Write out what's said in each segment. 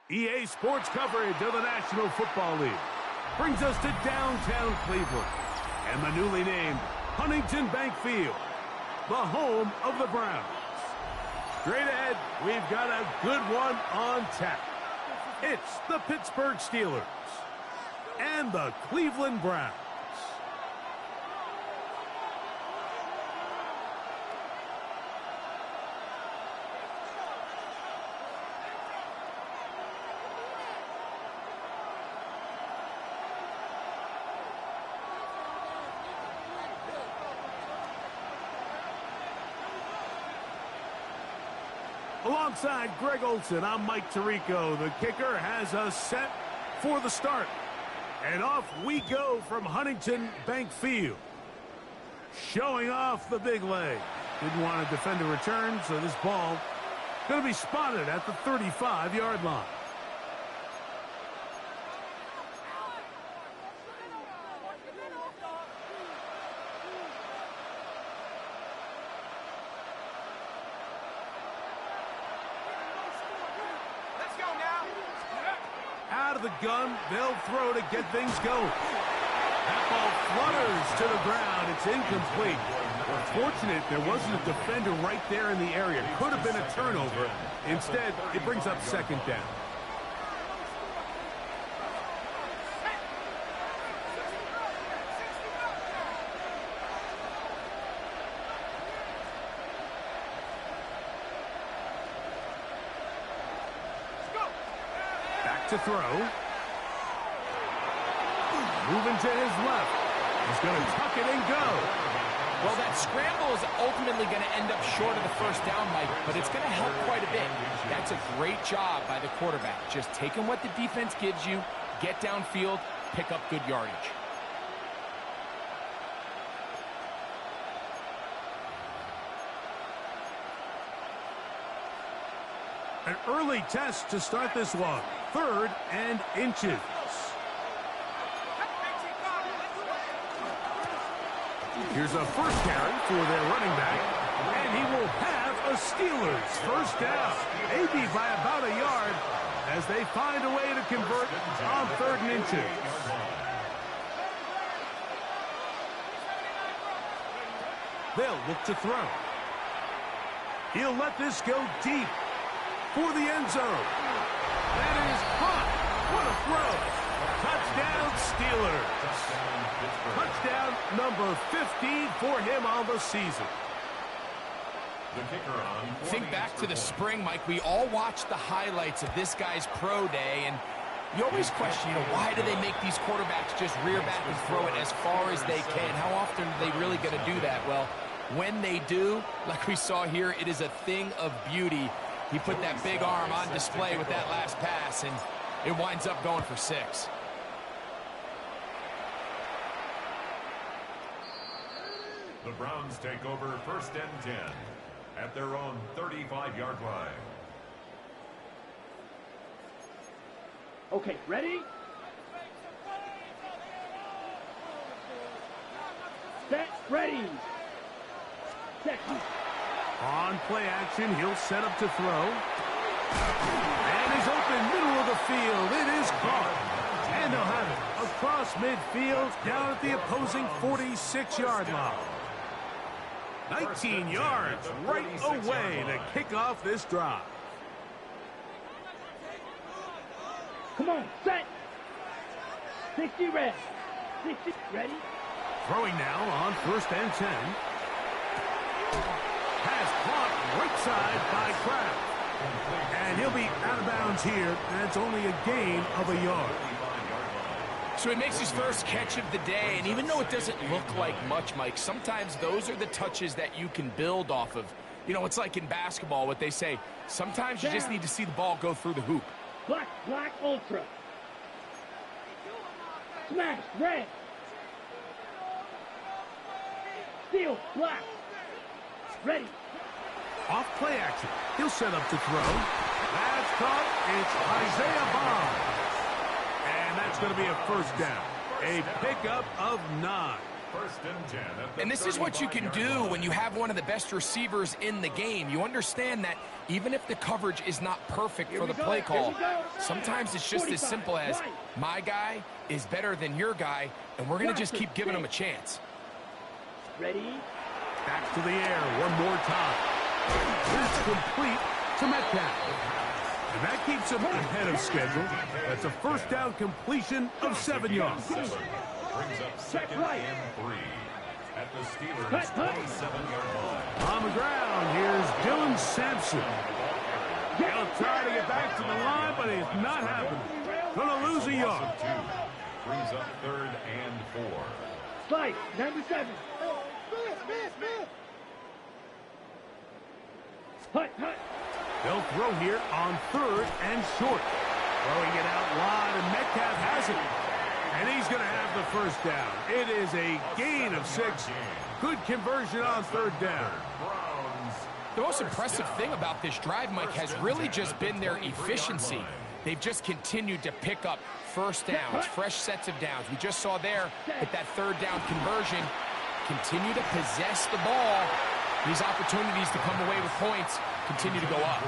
EA Sports coverage of the National Football League brings us to downtown Cleveland and the newly named Huntington Bank Field, the home of the Browns. Straight ahead, we've got a good one on tap. It's the Pittsburgh Steelers and the Cleveland Browns. Alongside Greg Olson, I'm Mike Tirico. The kicker has us set for the start. And off we go from Huntington Bank Field. Showing off the big leg. Didn't want to defend a return, so this ball going to be spotted at the 35-yard line. Out of the gun, they'll throw to get things going. That ball flutters to the ground. It's incomplete. Fortunate there wasn't a defender right there in the area. Could have been a turnover. Instead, it brings up second down. To throw. Moving to his left. He's going to tuck it and go. Well, that scramble is ultimately going to end up short of the first down, Mike, but it's going to help quite a bit. That's a great job by the quarterback. Just taking what the defense gives you, get downfield, pick up good yardage. An early test to start this one. 3rd and inches. Here's a first carry for their running back, and he will have a Steelers first down. Maybe by about a yard as they find a way to convert on 3rd and inches. They'll look to throw. He'll let this go deep for the end zone. That is caught. What a throw. Touchdown, Steelers. Touchdown number 15 for him on the season. Think back to the spring, Mike. We all watched the highlights of this guy's pro day, and you always question, why do they make these quarterbacks just rear back and throw it as far as they can? How often are they really going to do that? Well, when they do, like we saw here, it is a thing of beauty. He put that big arm on display with that last pass, and it winds up going for 6. The Browns take over 1st and 10 at their own 35-yard line. Okay, ready? Set, ready. Set. On play action, he'll set up to throw. And he's open, middle of the field. It is caught. And they'll have it across midfield, down at the opposing 46-yard line. 19 yards right away to kick off this drive. Come on, set. 60 red. 60 ready. Throwing now on 1st and 10. Pass caught right side by Kraft. And he'll be out of bounds here. That's only a gain of a yard. So he makes his first catch of the day, and even though it doesn't look like much, Mike, sometimes those are the touches that you can build off of. It's like in basketball, what they say, sometimes you just need to see the ball go through the hoop. Black, ultra. Smash, red. Steel, black. Ready. Off play action. He'll set up to throw. That's caught. It's Isaiah Bond. And that's going to be a first down. A pickup of 9. first and 10 at the And this is what you can do when you have one of the best receivers in the game. You understand that even if the coverage is not perfect for the play call, sometimes it's just as simple as my guy is better than your guy, and we're going to just keep giving him a chance. Ready? Back to the air one more time. That's complete to Metcalf. And that keeps him ahead of schedule. That's a first down completion of 7 yards. Brings up second and 3 at the Steelers' 27-yard line. On the ground, here's Dylan Sampson. He'll try to get back to the line, but it's not happening. Gonna lose a yard. Brings up third and 4. Slide, 97. Hut, hut. They'll throw here on third and short. Throwing it out wide, and Metcalf has it. And he's going to have the first down. It is a gain of 6. Good conversion on third down. The most impressive thing about this drive, Mike, has really just been their efficiency. They've just continued to pick up first downs, fresh sets of downs. We just saw there with that third down conversion. Continue to possess the ball. These opportunities to come away with points continue to go up.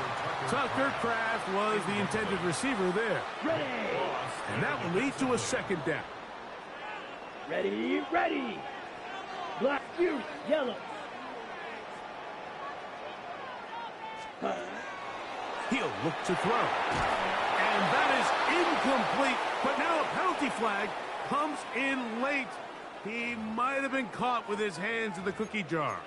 Tucker Kraft was the intended receiver there. Ready. And that will lead to a second down. Ready, ready. Black, you, yellow. He'll look to throw. And that is incomplete. But now a penalty flag comes in late. He might have been caught with his hands in the cookie jar.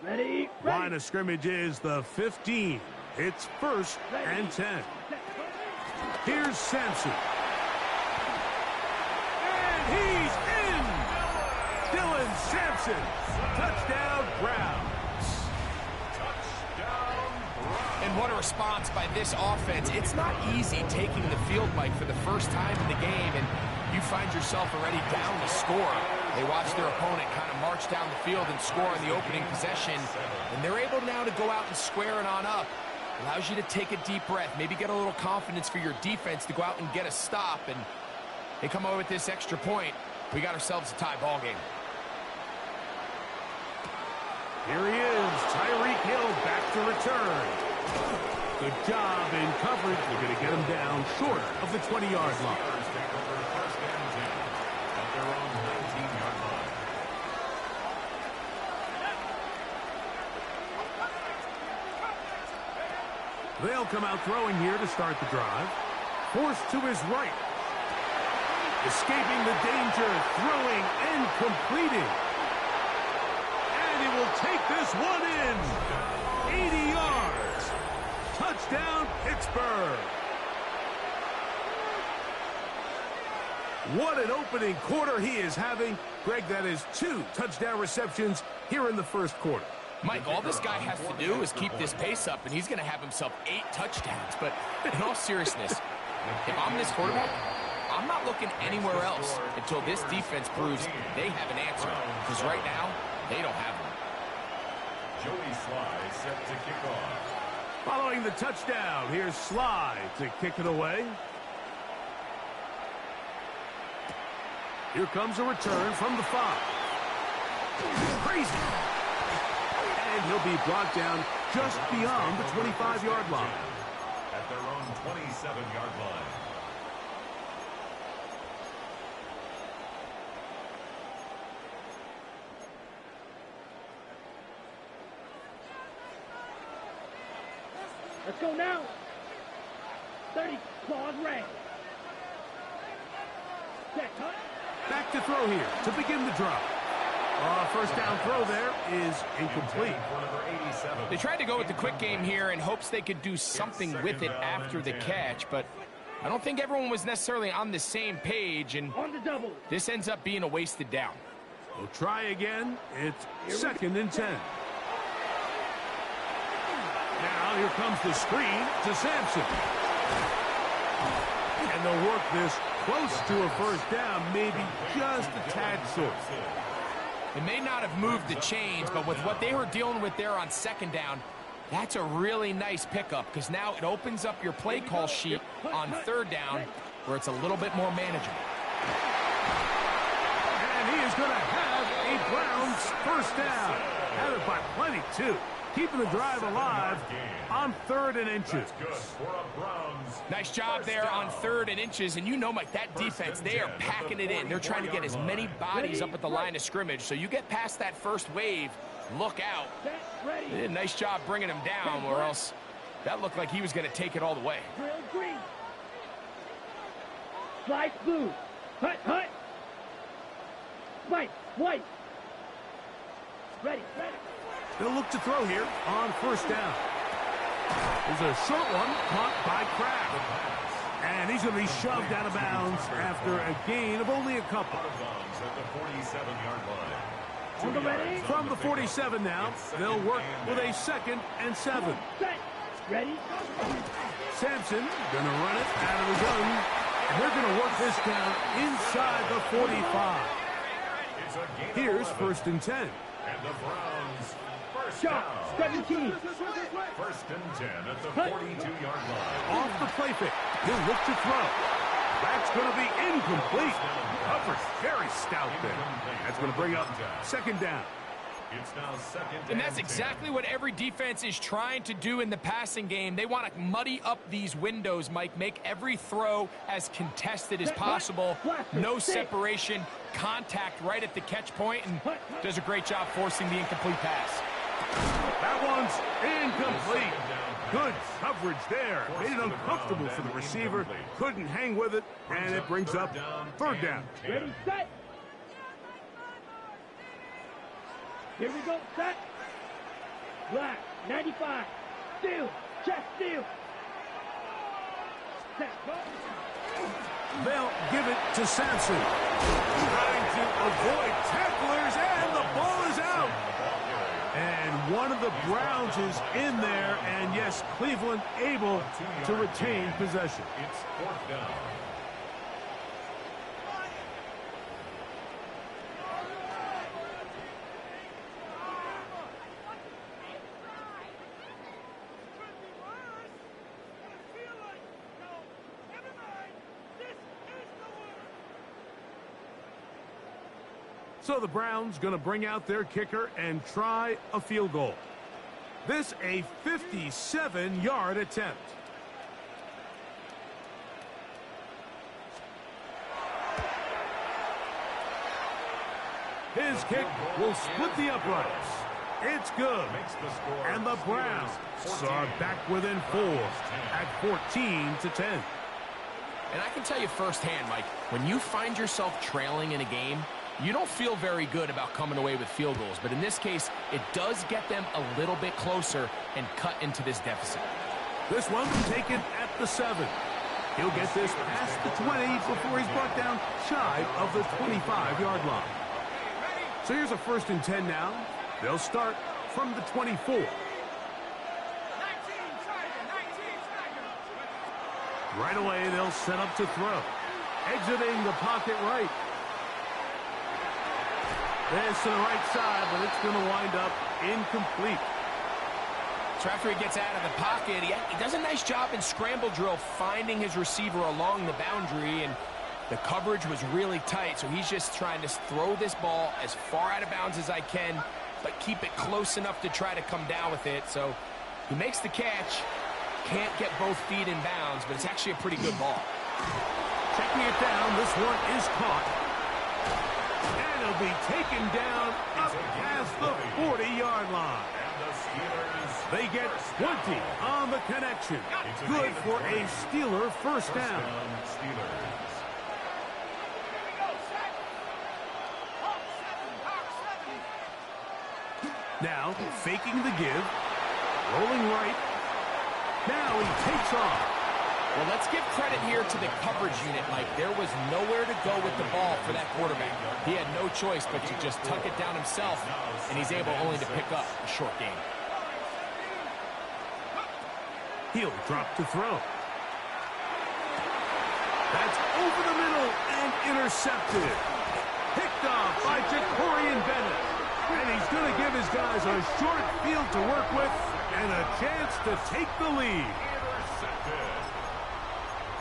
Ready, Line of scrimmage is the 15. It's first and 10. Here's Sampson. And he's in! Dylan Sampson. Touchdown, Browns. And what a response by this offense. It's not easy taking the field, Mike, for the first time in the game, and you find yourself already down to score. They watch their opponent kind of march down the field and score on the opening possession, and they're able now to go out and square it on up. Allows you to take a deep breath, maybe get a little confidence for your defense to go out and get a stop, and they come away with this extra point. We got ourselves a tie ball game. Here he is, Tyreek Hill back to return. Good job in coverage. They're going to get him down short of the 20-yard line. They'll come out throwing here to start the drive. Forced to his right. Escaping the danger, throwing and completing. And he will take this one in. 80 yards. Touchdown, Pittsburgh. What an opening quarter he is having. Greg, that is 2 touchdown receptions here in the first quarter. Mike, all this guy has to do is keep this pace up, and he's going to have himself 8 touchdowns. But in all seriousness, if I'm this quarterback, I'm not looking anywhere else until this defense proves they have an answer. Because right now, they don't have one. Joey Sly set to kick off. Following the touchdown, here's Sly to kick it away. Here comes a return from the 5. Crazy. And he'll be brought down just beyond the 25-yard line. At their own 27-yard line. Let's go now. 30, claws red. Set, cut. Back to throw here to begin the drive. First down throw there is incomplete. They tried to go with the quick game here in hopes they could do something with it after the catch, but I don't think everyone was necessarily on the same page, and On the double. this ends up being a wasted down. We'll try again. It's second and 10. Now here comes the screen to Sampson. And they'll work this close to a first down, maybe just a tad short. It may not have moved the chains, but with what they were dealing with there on second down, that's a really nice pickup because now it opens up your play call sheet on third down where it's a little bit more manageable. And he is going to have a Browns first down. Had it by plenty, too. Keeping the drive alive on 3rd and inches. Nice job there on 3rd and inches. And you know, Mike, that defense, they are packing it in. They're trying to get as many bodies up at the line of scrimmage. So you get past that first wave, look out. They did a nice job bringing him down, or else that looked like he was going to take it all the way. Green. Slide blue. Hut, hut. White. Ready. They'll look to throw here on first down. There's a short one caught by Kraft. And he's going to be shoved out of bounds after a gain of only a couple. From the 47 now, they'll work with a 2nd and 7. Ready? Sampson going to run it out of his own. And they're going to work this down inside the 45. Here's 1st and 10. And the Browns first Shot. down. 17. 1st and 10 at the 42-yard line. Off the play fake. He'll look to throw. That's going to be incomplete. Coverage very stout there. That's going to bring up 2nd down. It's now 2nd And that's exactly what every defense is trying to do in the passing game. They want to muddy up these windows, Mike, make every throw as contested as possible. No separation, contact right at the catch point, and does a great job forcing the incomplete pass. That one's incomplete. Good coverage there. Made it uncomfortable for the receiver. Couldn't hang with it, and it brings up 3rd down. Ready, set. Here we go, set. Black, 95. Steal, chest steal. Set, go. They'll give it to Sampson. Trying to avoid tacklers, and the ball is out. And one of the Browns is in there, and yes, Cleveland able to retain possession. It's 4th down. So the Browns going to bring out their kicker and try a field goal. This a 57-yard attempt. His kick will split the uprights. It's good. And the Browns are back within 4 at 14-10. And I can tell you firsthand, Mike, when you find yourself trailing in a game, you don't feel very good about coming away with field goals. But in this case, it does get them a little bit closer and cut into this deficit. This one taken at the 7. He'll get this past the 20 before he's brought down shy of the 25-yard line. So here's a 1st and 10 now. They'll start from the 24. Right away, they'll set up to throw. Exiting the pocket right. This to the right side, but it's going to wind up incomplete. So after he gets out of the pocket, he does a nice job in scramble drill finding his receiver along the boundary, and the coverage was really tight, so he's just trying to throw this ball as far out of bounds as I can, but keep it close enough to try to come down with it. So he makes the catch, can't get both feet in bounds, but it's actually a pretty good ball. Checking it down, this one is caught. And it'll be taken down up past the 40-yard line. They get 20 on the connection. Good for a Steeler first down. Now, faking the give. Rolling right. Now he takes off. Well, let's give credit here to the coverage unit, Mike. There was nowhere to go with the ball for that quarterback. He had no choice but to just tuck it down himself, and he's able only to pick up a short gain. He'll drop to throw. That's over the middle and intercepted. Picked off by Jacorian Bennett. And he's going to give his guys a short field to work with and a chance to take the lead. Intercepted.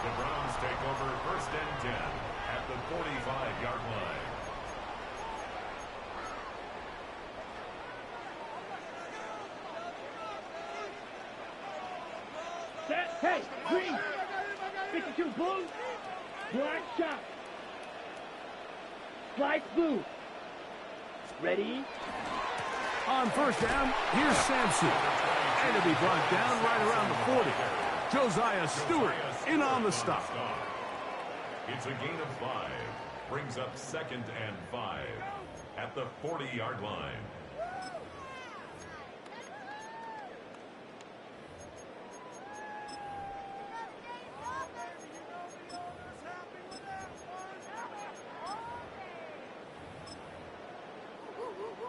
The Browns take over 1st and 10 at the 45-yard line. Set. Hey, green. 52 blue. Black shot. Slide blue. Ready? On 1st down, here's Sampson. And to be brought down right around the 40. Josiah Stewart in on the stop. It's a gain of 5. Brings up 2nd and 5 at the 40-yard line.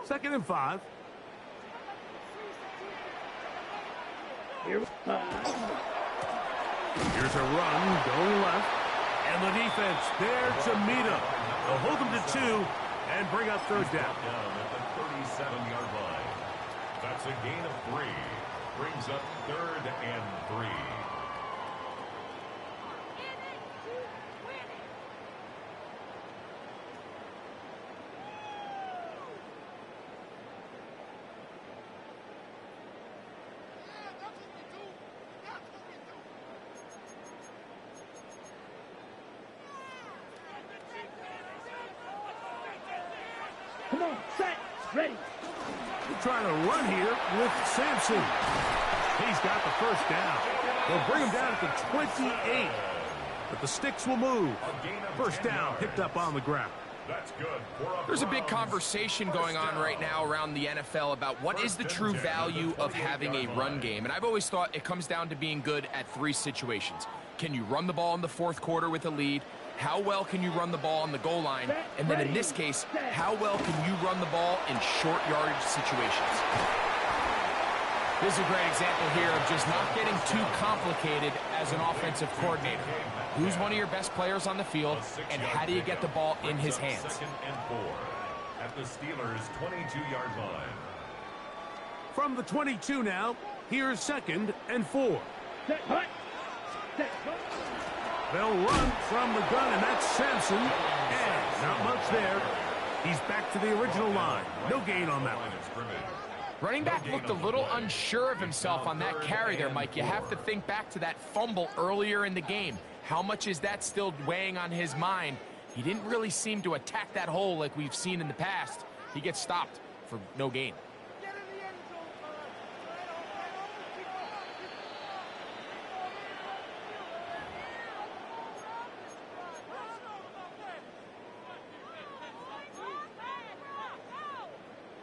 Second and 5. Here. Here's a run going left. And the defense there to meet him. They'll hold him to 2 and bring up 3rd down. Down at the 37-yard line. That's a gain of 3. Brings up 3rd and 3. Come on, set, ready. We're trying to run here with Sampson. He's got the 1st down. They'll bring him down at the 28. But the sticks will move. 1st down picked up on the ground. That's good. There's a big conversation going on right now around the NFL about what is the true value of having a run game. And I've always thought it comes down to being good at 3 situations. Can you run the ball in the 4th quarter with a lead? How well can you run the ball on the goal line? And then in this case, how well can you run the ball in short yardage situations? This is a great example here of just not getting too complicated as an offensive coordinator. Who's one of your best players on the field, and how do you get the ball in his hands? 2nd and 4 at the Steelers' 22-yard line. From the 22 now, here's 2nd and 4. Set, hut. Set, hut. They'll run from the gun, and that's Sampson. And not much there. He's back to the original line. No gain on that one. Running back looked a little unsure of himself on that carry there, Mike. You have to think back to that fumble earlier in the game. How much is that still weighing on his mind? He didn't really seem to attack that hole like we've seen in the past. He gets stopped for no gain.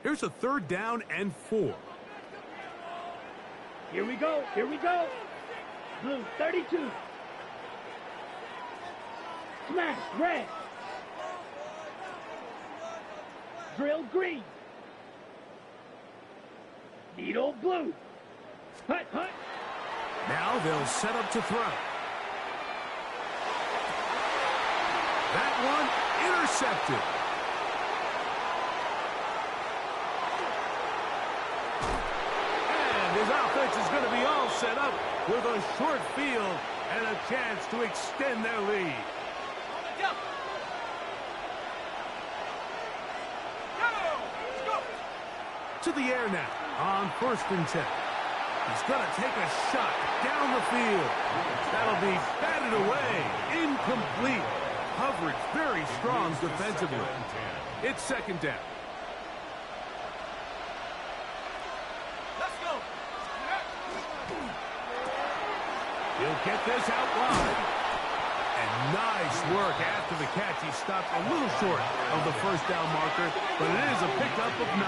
Here's a 3rd down and 4. Here we go, here we go. Blue, 32. Smash, red. Drill, green. Needle, blue. Hut, hut. Now they'll set up to throw. That one intercepted. And his offense is going to be all set up with a short field and a chance to extend their lead. To the air now on 1st and 10. He's going to take a shot down the field. That'll be batted away. Incomplete. Coverage very strong defensively. It's 2nd down. Let's go. He'll get this out wide. And nice work after the catch. He stopped a little short of the 1st down marker, but it is a pickup of 9.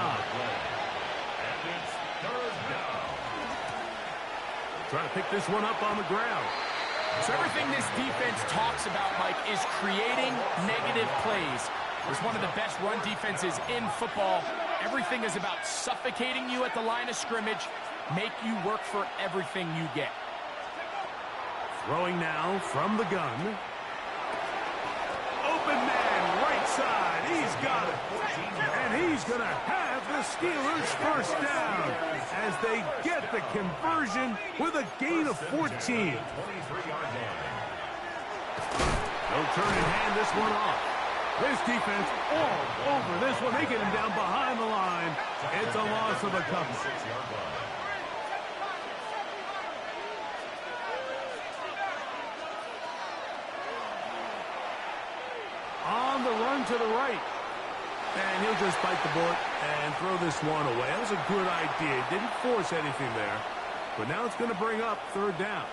Trying to pick this one up on the ground. So everything this defense talks about, Mike, is creating negative plays. It's one of the best run defenses in football. Everything is about suffocating you at the line of scrimmage, make you work for everything you get. Throwing now from the gun. going to have the Steelers first down as they get the conversion with a gain of 14. They'll turn and hand this one off. This defense all over this one. They get him down behind the line. It's a loss of a couple. On the run to the right. And he'll just bite the bullet and throw this one away. That was a good idea. Didn't force anything there. But now it's going to bring up third down.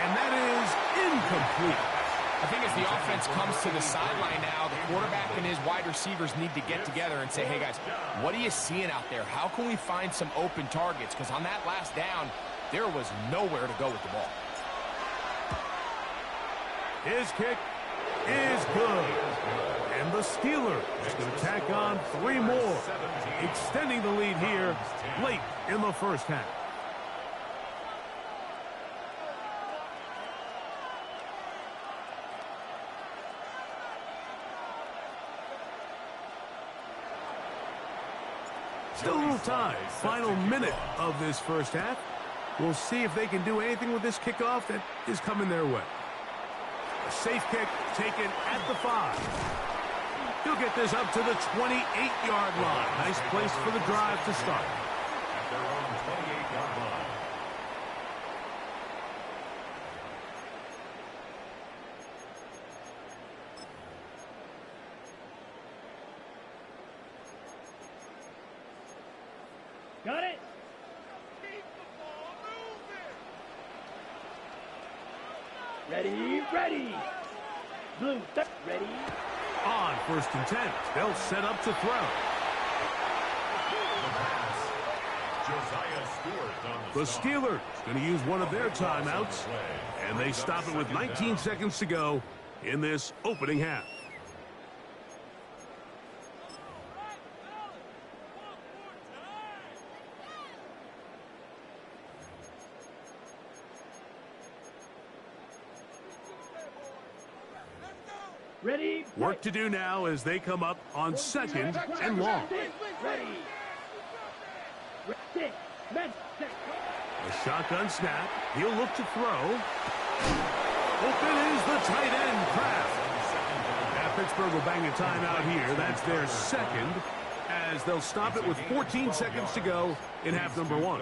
And that is incomplete. I think as the offense comes to the sideline now, the quarterback and his wide receivers need to get together and say, hey, guys, what are you seeing out there? How can we find some open targets? Because on that last down, there was nowhere to go with the ball. His kick is good. And the Steelers is going to tack on 3 more, extending the lead here late in the first half. Still a little time. Final minute of this first half. We'll see if they can do anything with this kickoff that is coming their way. A safe kick taken at the 5. He'll get this up to the 28-yard line. Nice place for the drive to start. At their own 28-yard line. Got it. Ready, ready. Blue, ready. On 1st and 10. They'll set up to throw. The Steelers going to use one of their timeouts, and they stop it with 19 seconds to go in this opening half. Ready. Work to do now as they come up on 2nd and long. Ready. A shotgun snap. He'll look to throw. Open is the tight end, Kraft. Now Pittsburgh will bang a timeout here. That's their 2nd, as they'll stop it with 14 seconds to go in half number 1.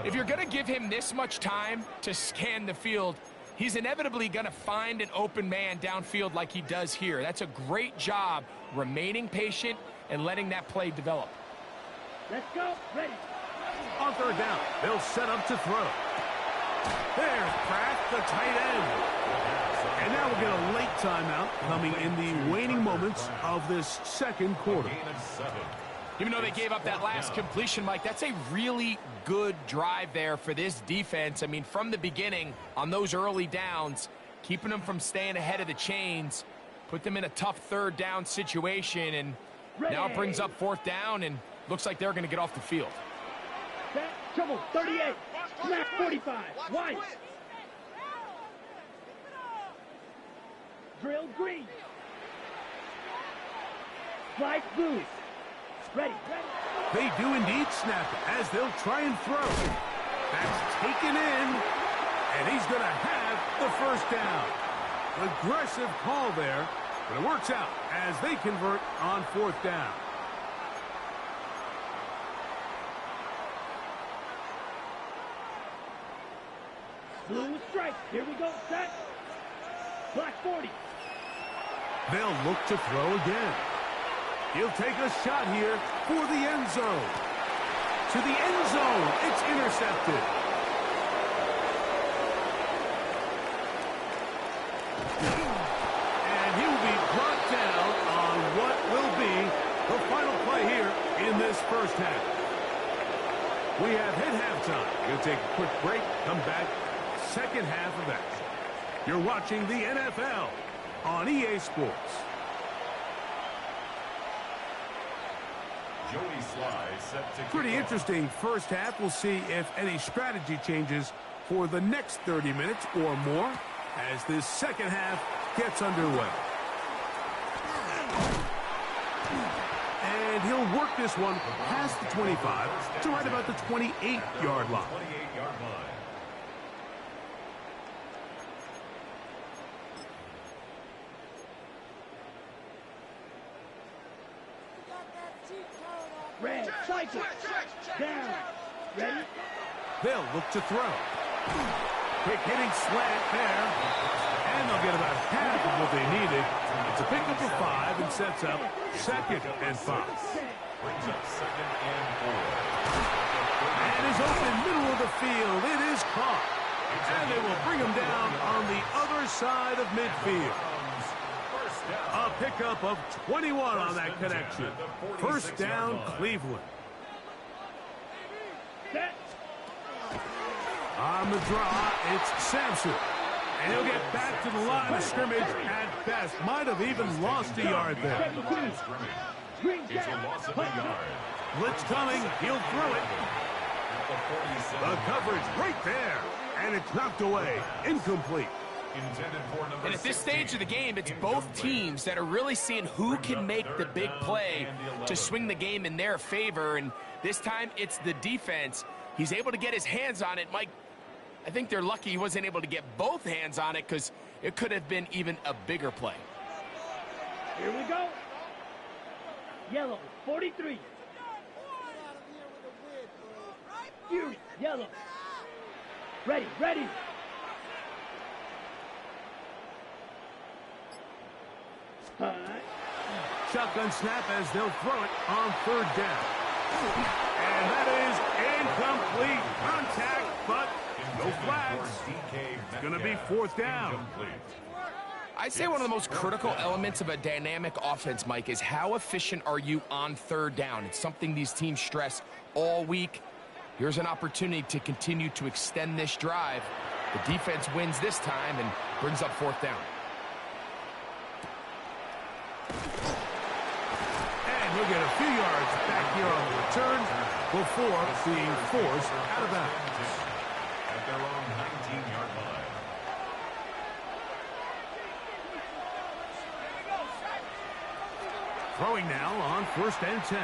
If you're going to give him this much time to scan the field, he's inevitably going to find an open man downfield like he does here. That's a great job remaining patient and letting that play develop. Let's go. Ready. On 3rd down, they'll set up to throw. There's Kraft, the tight end. And now we'll get a late timeout coming in the waning moments of this 2nd quarter. Even though they gave up that last completion, Mike, that's a really good drive there for this defense. I mean, from the beginning, on those early downs, keeping them from staying ahead of the chains, put them in a tough 3rd down situation, and now it brings up 4th down, and looks like they're going to get off the field. Set, trouble, 38, snap, 45, wide. Drill, green. Slide, blue. Ready, ready. They do indeed snap it as they'll try and throw. That's taken in, and he's going to have the 1st down. Aggressive call there, but it works out as they convert on 4th down. Blue strike. Here we go. Set. Black 40. They'll look to throw again. He'll take a shot here for the end zone. To the end zone. It's intercepted. And he will be brought down on what will be the final play here in this first half. We have hit halftime. We'll take a quick break. Come back. 2nd half of action. You're watching the NFL on EA Sports. Joey Sly set to Pretty interesting first half. We'll see if any strategy changes for the next 30 minutes or more as this second half gets underway. And he'll work this one past the 25 to right about the 28-yard line. 28-yard line. Red, cycle. Down. Ready? They'll look to throw. Quick hitting slant there. And they'll get about half of what they needed. It's a pickup of 5 and sets up 2nd and 5. Brings up 2nd and 4. And is open middle of the field. It is caught. And they will bring him down on the other side of midfield. A pickup of 21 on that connection. First down, Cleveland. Set. On the draw, it's Sampson. And he'll get back to the line of scrimmage at best. Might have even lost a yard there. Green It's a loss of a yard. Blitz coming. He'll throw it. At the 47. The coverage right there. And it's knocked away. Incomplete. Intended for number And at this 16. stage of the game, it's both teams that are really seeing who can make the big play to swing the game in their favor. And this time, it's the defense. He's able to get his hands on it. Mike, I think they're lucky he wasn't able to get both hands on it because it could have been even a bigger play. Here we go. Yellow, 43. Fury, yellow. Ready, ready. Shotgun snap as they'll throw it on 3rd down. And that is incomplete. Contact, but no flags. It's going to be 4th down. I'd say one of the most critical elements of a dynamic offense, Mike, is how efficient are you on 3rd down. It's something these teams stress all week. Here's an opportunity to continue to extend this drive. The defense wins this time and brings up 4th down. And he'll get a few yards back here on the return before being forced out of bounds. At their own 19-yard line. Throwing now on 1st and 10.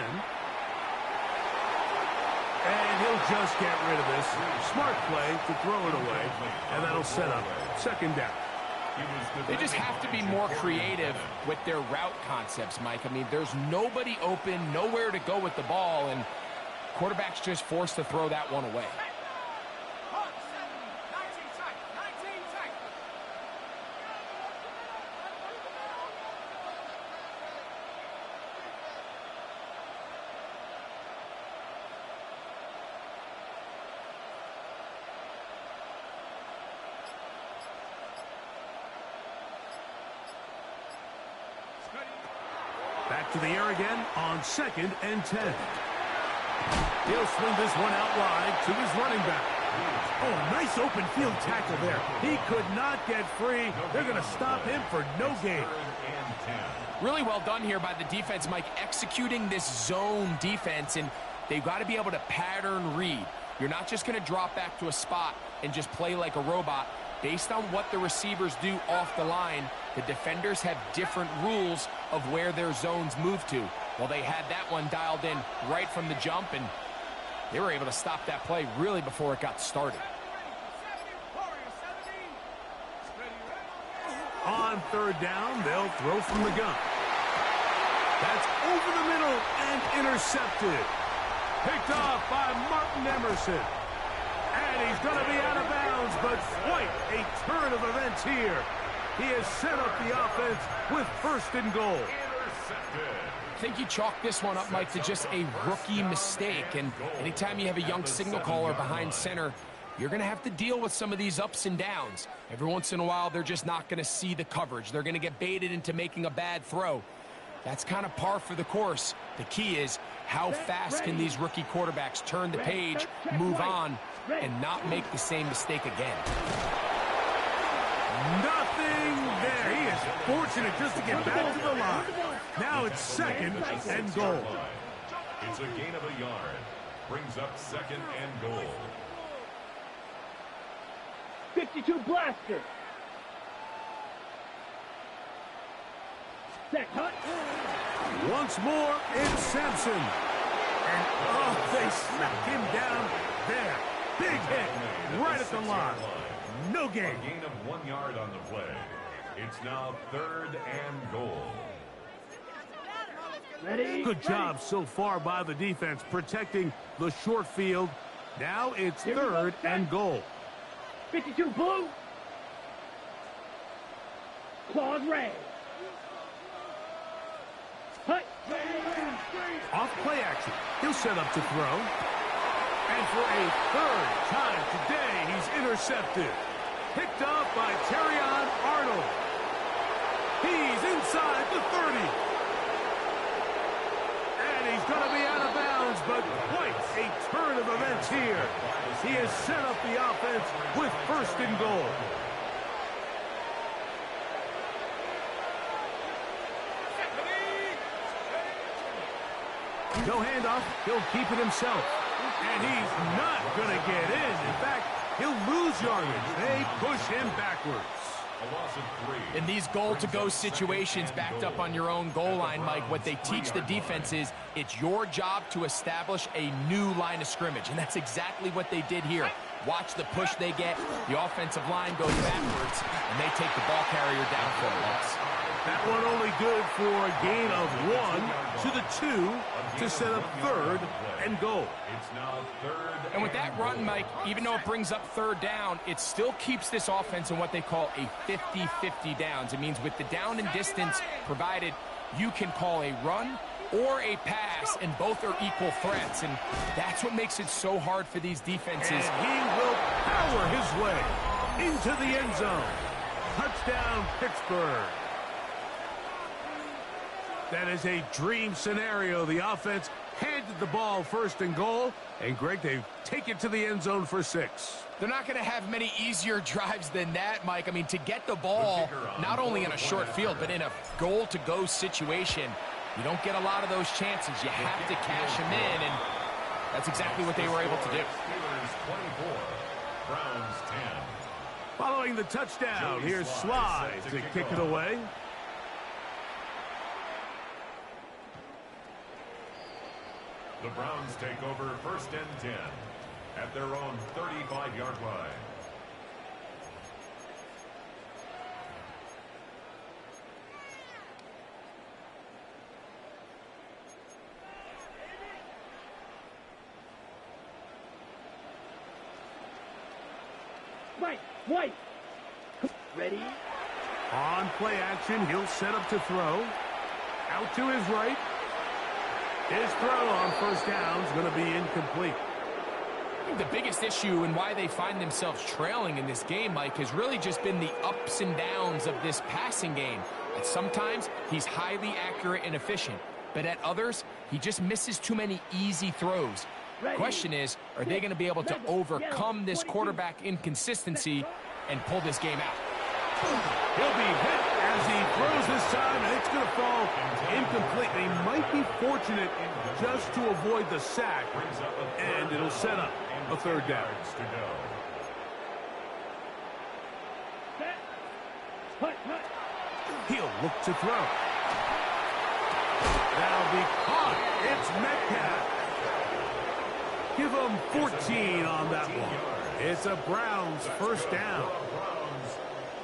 And he'll just get rid of this. Smart play to throw it away. And that'll set up 2nd down. They just have to be more creative with their route concepts, Mike. I mean, there's nobody open, nowhere to go with the ball, and quarterback's just forced to throw that one away. Back to the air again on 2nd and 10. He'll swing this one out wide to his running back. Oh, nice open field tackle there. He could not get free. They're going to stop him for no gain. Really well done here by the defense, Mike, executing this zone defense, and they've got to be able to pattern read. You're not just going to drop back to a spot and just play like a robot. Based on what the receivers do off the line, the defenders have different rules of where their zones move to. Well, they had that one dialed in right from the jump, and they were able to stop that play really before it got started. On 3rd down, they'll throw from the gun. That's over the middle and intercepted. Picked off by Martin Emerson. And he's going to be out of bounds, but quite a turn of events here. He has set up the offense with 1st and goal. I think you chalk this one up, Mike, to just a rookie mistake. And anytime you have a young signal caller behind center, you're going to have to deal with some of these ups and downs. Every once in a while, they're just not going to see the coverage. They're going to get baited into making a bad throw. That's kind of par for the course. The key is how fast can these rookie quarterbacks turn the page, move on, and not make the same mistake again. Nothing there. He is fortunate just to get back to the line. Now it's 2nd and goal. It's a gain of a yard. Brings up second and goal. 52 blaster. Set cut. Once more, it's Sampson. And, oh, they smack him down there. Big hit right at the line. No gain. A gain of 1 yard on the play. It's now third and goal. Ready? Good job so far by the defense protecting the short field. Now it's third and goal. 52 blue. Claws red. Hut. Off play action. He'll set up to throw. And for a third time today, he's intercepted. Picked off by Terrion Arnold. He's inside the 30. And he's going to be out of bounds, but quite a turn of events here. He has set up the offense with first and goal. No handoff. He'll keep it himself. And he's not going to get in. In fact, he'll lose yardage. They push him backwards. A loss of 3. In these goal-to-go situations backed up on your own goal line, Mike, what they teach the defense is it's your job to establish a new line of scrimmage, and that's exactly what they did here. Watch the push they get. The offensive line goes backwards, and they take the ball carrier down for a loss. That one only good for a gain of 1 to the 2 to set up third and goal. It's now third. And with that run, Mike, even though it brings up third down, it still keeps this offense in what they call a 50-50 downs. It means with the down and distance provided, you can call a run or a pass, and both are equal threats. And that's what makes it so hard for these defenses. And he will power his way into the end zone. Touchdown, Pittsburgh. That is a dream scenario. The offense handed the ball first and goal. And, Greg, they take it to the end zone for 6. They're not going to have many easier drives than that, Mike. I mean, to get the ball not only in a short field, but in a goal-to-go situation, you don't get a lot of those chances. You have to cash them in, and that's exactly what they were able to do. Steelers 24, Browns 10. Following the touchdown, here's Sly to kick it away. The Browns take over first and 10 at their own 35-yard line. White. Ready? On play action, he'll set up to throw. Out to his right. His throw on first down is going to be incomplete. I think the biggest issue and why they find themselves trailing in this game, Mike, has really just been the ups and downs of this passing game. And sometimes he's highly accurate and efficient, but at others, he just misses too many easy throws. The question is, are they going to be able to overcome this quarterback inconsistency and pull this game out? He'll be hit as he throws this time, and it's going to fall incomplete. They might be fortunate just to avoid the sack, and it'll set up a third down. He'll look to throw. That'll be caught. It's Metcalf. Give him 14 on that one. It's a Browns first down.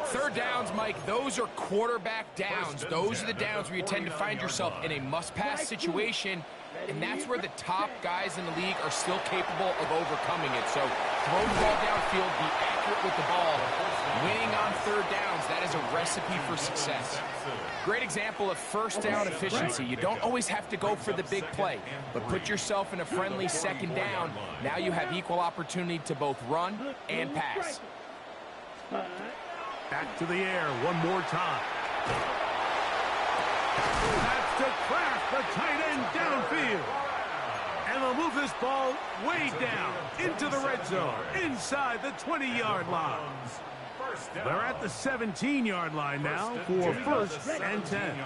Third downs, Mike, those are quarterback downs. Those are the downs where you tend to find yourself in a must-pass situation, and that's where the top guys in the league are still capable of overcoming it. So throw the ball downfield, be accurate with the ball. Winning on third downs, that is a recipe for success. Great example of first down efficiency. You don't always have to go for the big play, but put yourself in a friendly second down. Now you have equal opportunity to both run and pass. Back to the air one more time. That's to Kraft, the tight end downfield. And they'll move this ball way down into the red zone, inside the 20-yard line. They're at the 17-yard line now for first and 10.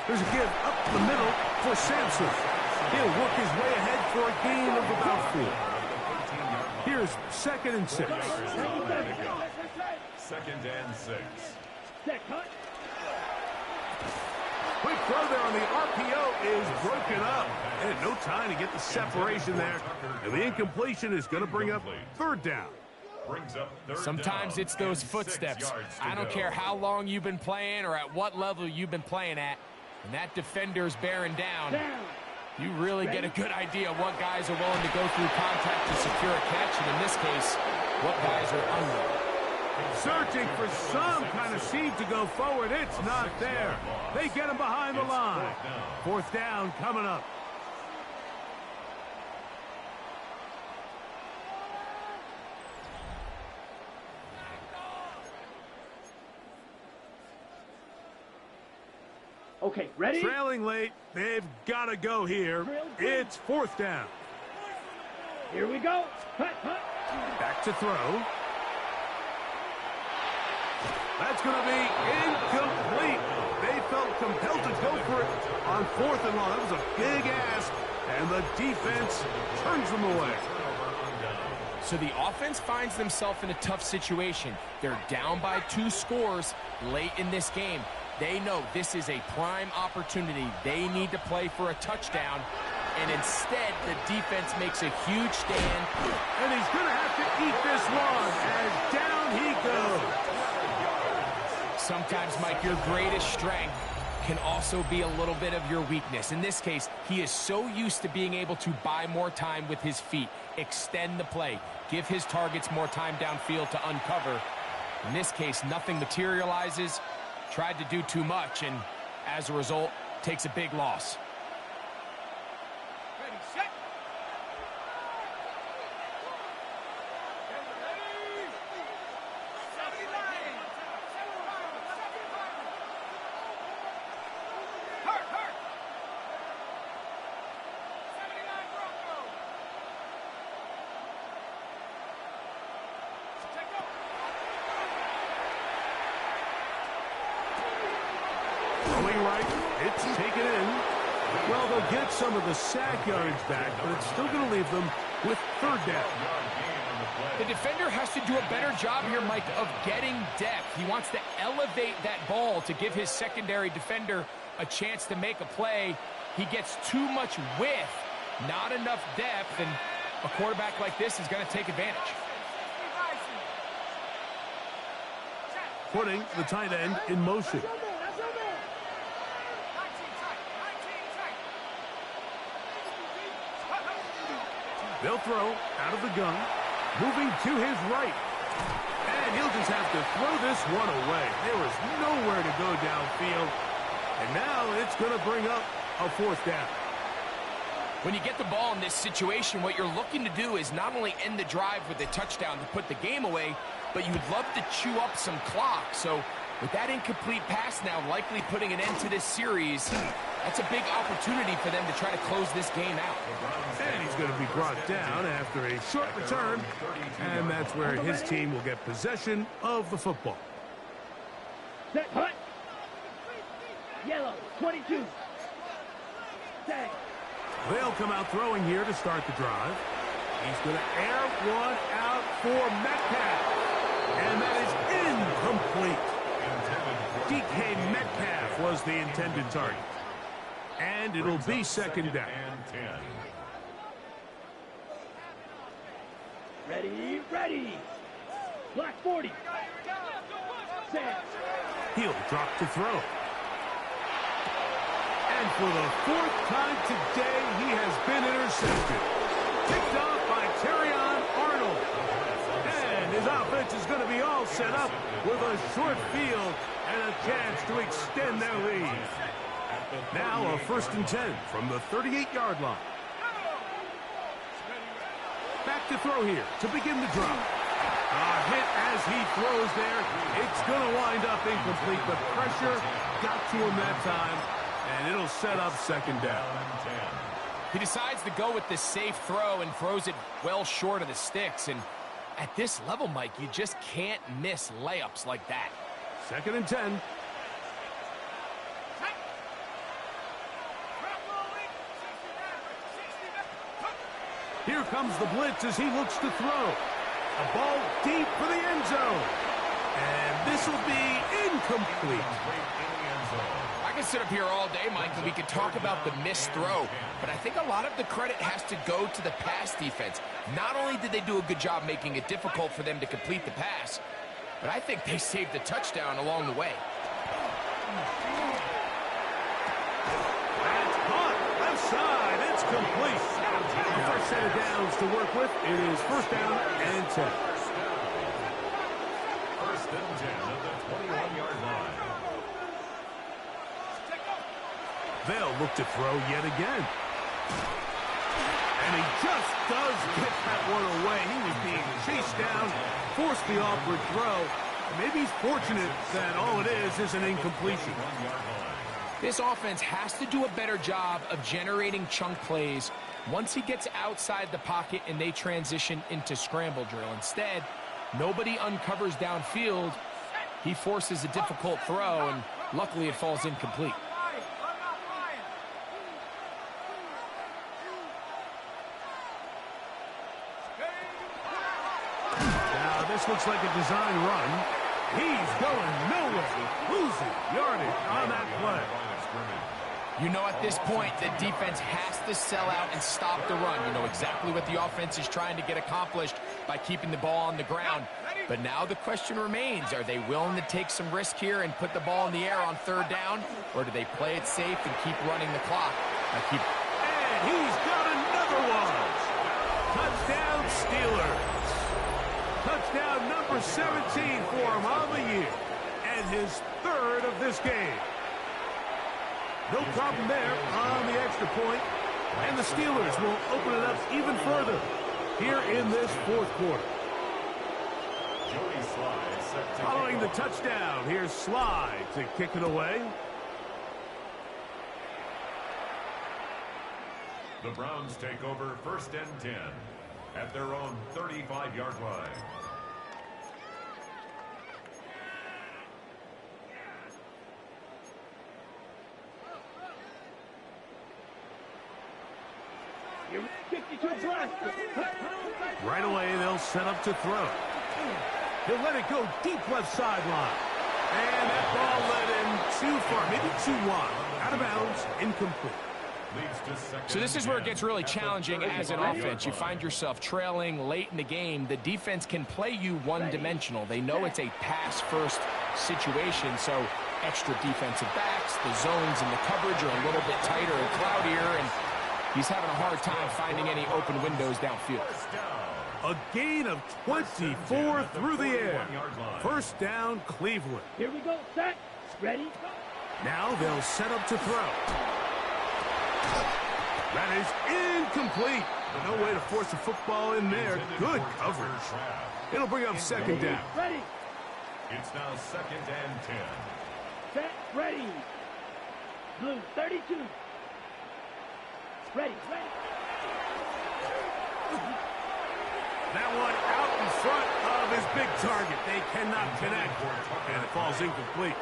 There's a give up the middle for Sampson. He'll work his way ahead for a gain of about 4. Here's 2nd and 6. 2nd and 6. Set, cut. Quick throw there on the RPO is broken up. And no time to get the separation there. And the incompletion is going to bring up 3rd down. Sometimes it's those footsteps. I don't care how long you've been playing or at what level you've been playing at. And that defender's bearing down. You really get a good idea of what guys are willing to go through contact to secure a catch. And in this case, what guys are unwilling. Searching for some kind of seed to go forward. It's not there. They get him behind the line. 4th down coming up. Okay, ready? Trailing late. They've got to go here. It's 4th down. Here we go. Cut, cut. Back to throw. That's going to be incomplete. They felt compelled to go for it on 4th and long. That was a big ask, and the defense turns them away. So the offense finds themselves in a tough situation. They're down by 2 scores late in this game. They know this is a prime opportunity. They need to play for a touchdown, and instead the defense makes a huge stand. And he's going to have to eat this one as down he goes. Sometimes, Mike, your greatest strength can also be a little bit of your weakness. In this case, he is so used to being able to buy more time with his feet, extend the play, give his targets more time downfield to uncover. In this case, nothing materializes, tried to do too much, and as a result, takes a big loss. Ready, set. Going right, it's taken in. Well, they'll get some of the sack yards back, but it's still going to leave them with 3rd down. The defender has to do a better job here, Mike, of getting depth. He wants to elevate that ball to give his secondary defender a chance to make a play. He gets too much width, not enough depth, and a quarterback like this is going to take advantage. Putting the tight end in motion. They'll throw out of the gun, moving to his right. And he'll just have to throw this one away. There was nowhere to go downfield. And now it's going to bring up a 4th down. When you get the ball in this situation, what you're looking to do is not only end the drive with a touchdown to put the game away, but you would love to chew up some clock. So with that incomplete pass now likely putting an end to this series, that's a big opportunity for them to try to close this game out. And he's going to be brought down after a short return. And that's where his team will get possession of the football. Set, hut. Yellow, 22. Set. They'll come out throwing here to start the drive. He's going to air one out for Metcalf. And that is incomplete. DK Metcalf was the intended target. And it'll be 2nd down. Ready, ready. Black 40. Set. He'll drop to throw. And for the 4th time today, he has been intercepted. Picked off by Terrion Arnold. And his offense is going to be all set up with a short field and a chance to extend their lead. Now a 1st and 10 from the 38-yard line. Back to throw here to begin the drive. A hit as he throws there. It's going to wind up incomplete. The pressure got to him that time, and it'll set up 2nd down. He decides to go with the safe throw and throws it well short of the sticks. And at this level, Mike, you just can't miss layups like that. 2nd and 10. Here comes the blitz as he looks to throw. A ball deep for the end zone. And this will be incomplete. I can sit up here all day, Mike, and we could talk about the missed throw, but I think a lot of the credit has to go to the pass defense. Not only did they do a good job making it difficult for them to complete the pass, but I think they saved the touchdown along the way. That's caught. Left side. It's complete. The first set of downs to work with. It is first down and 10. First and 10 at the 21-yard line. They'll look to throw yet again. And he just does get that one away. He was being chased down, forced the awkward throw. Maybe he's fortunate that all it is an incompletion. This offense has to do a better job of generating chunk plays once he gets outside the pocket and they transition into scramble drill. Instead, nobody uncovers downfield. He forces a difficult throw, and luckily it falls incomplete. Now this looks like a design run. He's going nowhere. Losing yardage on that play. You know, at this point, the defense has to sell out and stop the run. You know exactly what the offense is trying to get accomplished by keeping the ball on the ground. But now the question remains, are they willing to take some risk here and put the ball in the air on third down? Or do they play it safe and keep running the clock? And he's got another one. Touchdown Steelers. Touchdown number 17 for him on the year. And his third of this game. No problem there on the extra point. And the Steelers will open it up even further here in this fourth quarter. Following the touchdown, here's Slide to kick it away. The Browns take over first and 10 at their own 35-yard line. Right away, they'll set up to throw. He'll let it go deep left sideline. And that ball led him too far, maybe too wide. Out of bounds, incomplete. So this is where it gets really challenging as an offense. You find yourself trailing late in the game. The defense can play you one-dimensional. They know it's a pass-first situation, so extra defensive backs, the zones and the coverage are a little bit tighter and cloudier, and he's having a hard time finding any open windows downfield. A gain of 24 through the air. First down, Cleveland. Here we go, set, ready, go. Now they'll set up to throw. That is incomplete. No way to force the football in there. Good coverage. It'll bring up second down. Ready. It's now second and 10. Set, ready. Blue, 32. Ready, ready. That one out in front of his big target. They cannot connect. And it falls incomplete.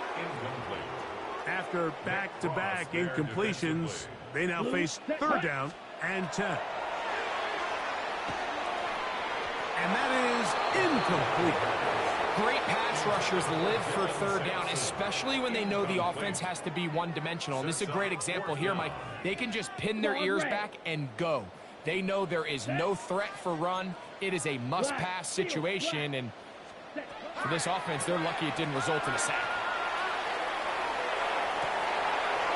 After back-to-back incompletions, they now face third down and 10. And that is incomplete. Great pass rushers live for third down, especially when they know the offense has to be one-dimensional. And this is a great example here, Mike. They can just pin their ears back and go. They know there is no threat for run. It is a must-pass situation, and for this offense, they're lucky it didn't result in a sack.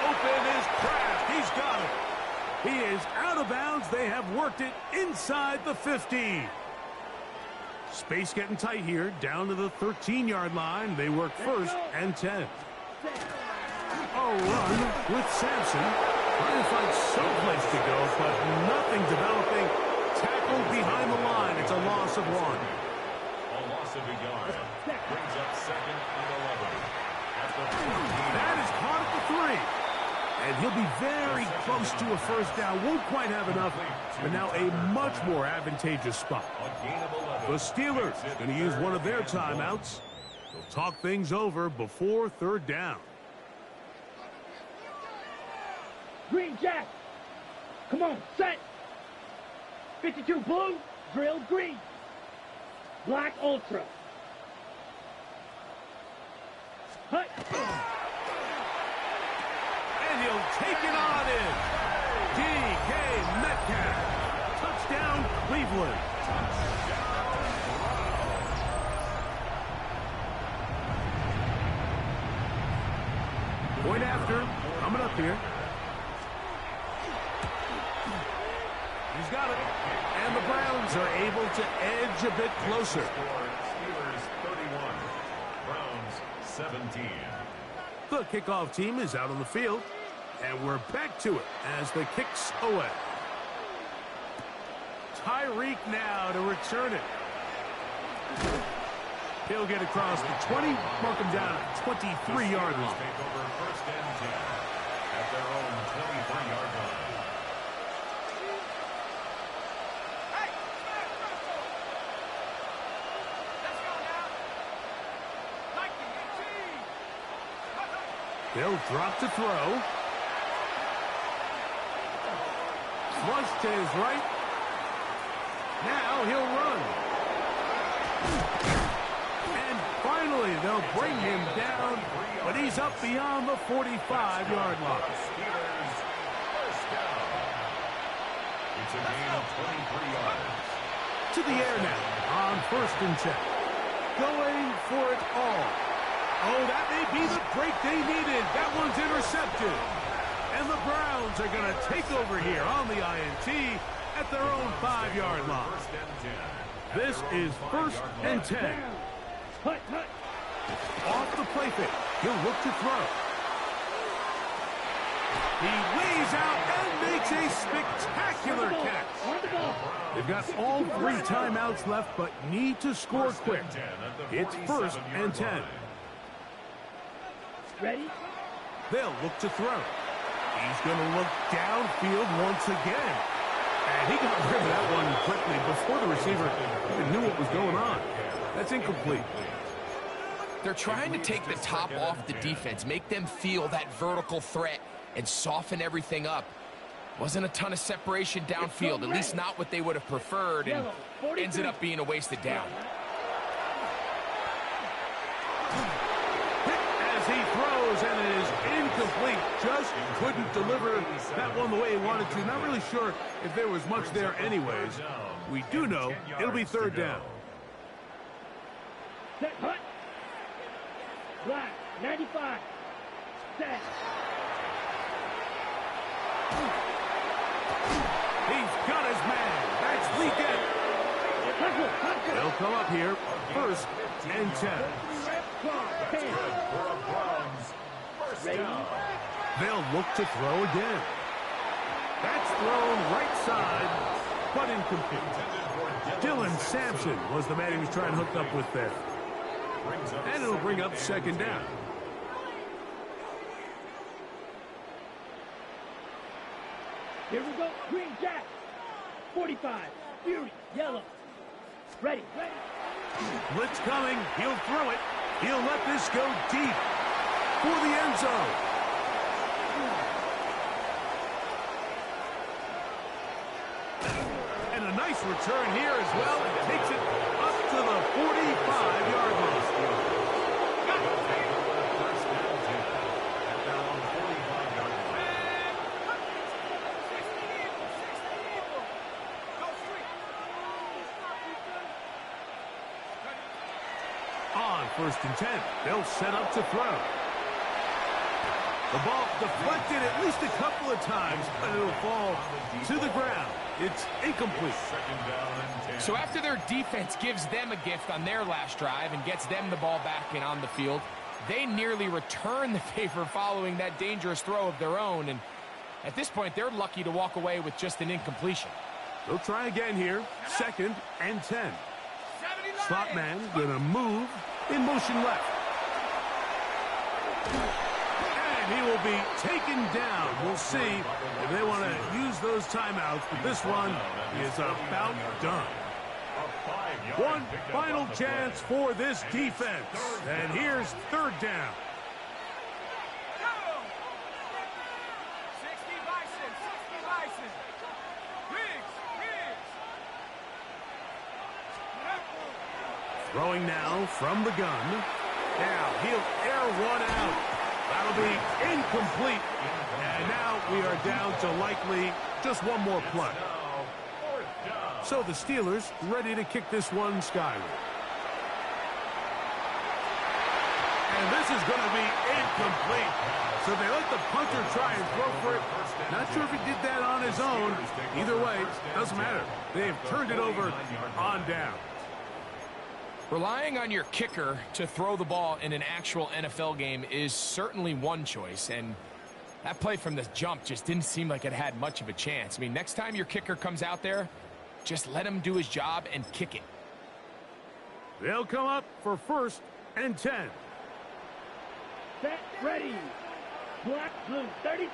Open is Kraft. He's got it. He is out of bounds. They have worked it inside the 15. Space getting tight here, down to the 13-yard line. They work first and 10. A run with Sampson. Trying to find some place to go, but nothing developing. Tackled behind the line. It's a loss of one. A loss of a yard. Brings up second and 11. That is caught at the 3. And he'll be very close to a first down. Won't quite have enough, but now a much more advantageous spot. The Steelers going to use one of their timeouts. They'll talk things over before third down. Green Jack. Come on, set. 52 blue, grilled green. Black ultra. Hut. And he'll take it on in. DK Metcalf. Touchdown, Cleveland. Point after, coming up here. He's got it. And the Browns are able to edge a bit closer. Steelers 31, Browns 17. The kickoff team is out on the field. And we're back to it as the kick's away. Tyreek now to return it. He'll get across the 20, mark him down at 23-yard line. Take over first and 10 at their own 23-yard line. They'll drop to throw. Flush to his right. Now he'll run. And finally, they'll bring him down, but he's up beyond the 45-yard line. Steelers first down. It's a gain of 23 yards. To the air now on first and 10. Going for it all. Oh, that may be the break they needed. That one's intercepted. And the Browns are going to take over here on the INT at their own 5-yard line. First and 10. This is first and 10. Hut, hut. Off the play fake. He'll look to throw. He lays out and makes a spectacular catch. On the ball. They've got all 3 timeouts left, but need to score quick. It's first and 10. Ready? They'll look to throw. He's going to look downfield once again. And he got rid of that one quickly before the receiver even knew what was going on. That's incomplete. They're trying to take the top off the defense, make them feel that vertical threat, and soften everything up. Wasn't a ton of separation downfield, at least not what they would have preferred, and ended up being a wasted down. As he throws, and it is incomplete. Just couldn't deliver that one the way he wanted to. Not really sure if there was much there anyways. We do know it'll be third down. Set, hut. Black, 95. Set. He's got his man. That's weekend. They'll come up here first and 10. They'll look to throw again. That's thrown right side, but incomplete. Dylan Sampson was the man he was trying to hook up with there. And it'll bring up second down. Here we go. Green Jack. 45. Fury. Yellow. Ready. Ready. Blitz coming. He'll throw it. He'll let this go deep for the end zone. And a nice return here as well. It takes it up to the 45-yard line. On first and 10, they'll set up to throw. The ball deflected at least a couple of times, but it'll fall to the ground. It's incomplete. So after their defense gives them a gift on their last drive and gets them the ball back and on the field, they nearly return the favor following that dangerous throw of their own. And at this point, they're lucky to walk away with just an incompletion. They'll try again here. Second and 10. Slot man gonna move in motion left. And he will be taken down. We'll see if they want to use those timeouts, but this one is about done. One final chance for this defense. And here's third down. 60 Bison, 60 Bison. Riggs. Throwing now from the gun. Now he'll air one out. That'll be incomplete. And now we are down to likely just one more play. So the Steelers ready to kick this one skyward. And this is going to be incomplete. So they let the punter try and throw for it. Not sure if he did that on his own. Either way, doesn't matter. They've turned it over on down. Relying on your kicker to throw the ball in an actual NFL game is certainly one choice, and that play from the jump just didn't seem like it had much of a chance. I mean, next time your kicker comes out there, just let him do his job and kick it. They'll come up for 1st and 10. Set, ready. Black, blue, 32.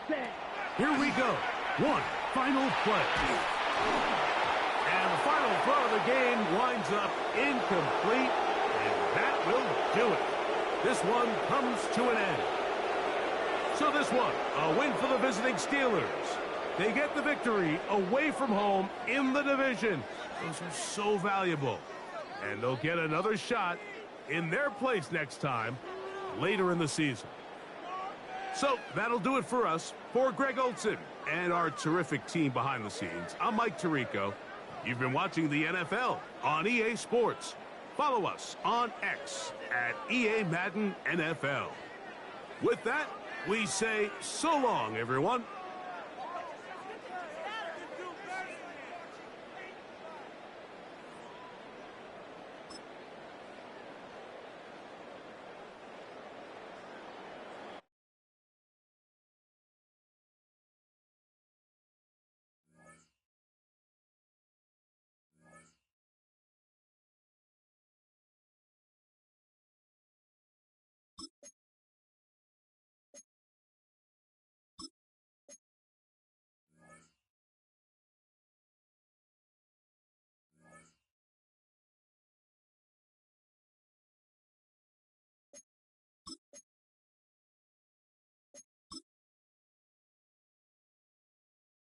Set. Here we go. One final play. And the final throw of the game winds up incomplete, and that will do it. This one comes to an end. So this one, a win for the visiting Steelers. They get the victory away from home in the division. Those are so valuable. And they'll get another shot in their place next time, later in the season. So that'll do it for us. For Greg Olson and our terrific team behind the scenes, I'm Mike Tirico. You've been watching the NFL on EA Sports. Follow us on X at EA Madden NFL. With that, we say so long, everyone.